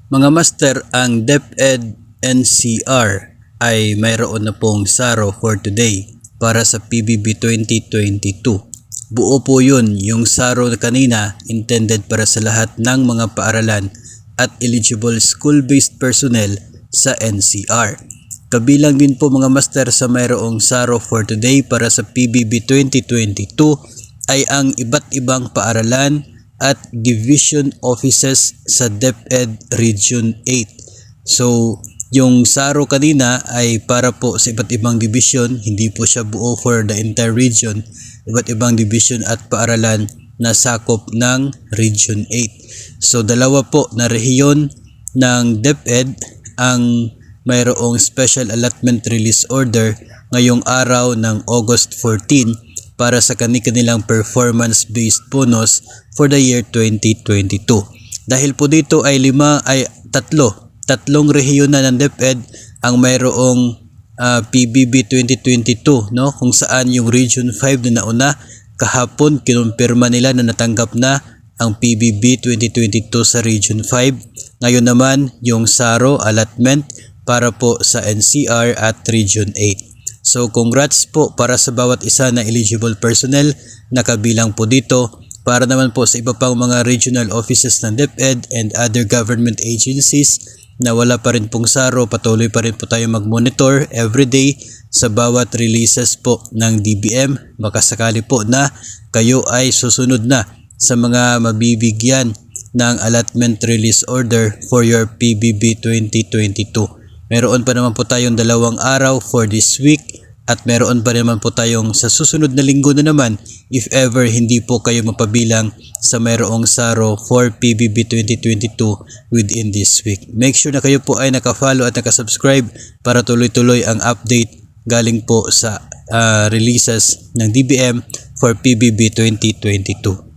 Mga master, ang DepEd NCR ay mayroon na pong SARO for today para sa PBB 2022. Buo po yun, yung SARO kanina intended para sa lahat ng mga paaralan at eligible school-based personnel sa NCR. Kabilang din po mga master sa mayroong SARO for today para sa PBB 2022 ay ang iba't ibang paaralan at division offices sa DepEd Region 8. So, yung SARO kanina ay para po sa iba't ibang division, hindi po siya buo for the entire region, iba't ibang division at paaralan na sakop ng Region 8. So, dalawa po na rehiyon ng DepEd ang mayroong special allotment release order ngayong araw ng August 14 para sa kanilang performance-based bonus for the year 2022. Dahil po dito ay tatlong rehiyon na ng DepEd ang mayroong PBB 2022, no? Kung saan yung Region 5 na nauna kahapon kinumpirma nila na natanggap na ang PBB 2022 sa Region 5. Ngayon naman yung SARO allotment para po sa NCR at Region 8. So congrats po para sa bawat isa na eligible personnel na kabilang po dito. Para naman po sa iba pang mga regional offices ng DepEd and other government agencies na wala pa rin pong SARO, patuloy pa rin po tayo mag-monitor everyday sa bawat releases po ng DBM. Baka sakali po na kayo ay susunod na sa mga mabibigyan ng allotment release order for your PBB 2022. Meron pa naman po tayong 2 araw for this week at meron pa naman po tayong sa susunod na linggo na naman if ever hindi po kayo mapabilang sa mayroong SARO for PBB 2022 within this week. Make sure na kayo po ay naka-follow at naka-subscribe para tuloy-tuloy ang update galing po sa releases ng DBM for PBB 2022.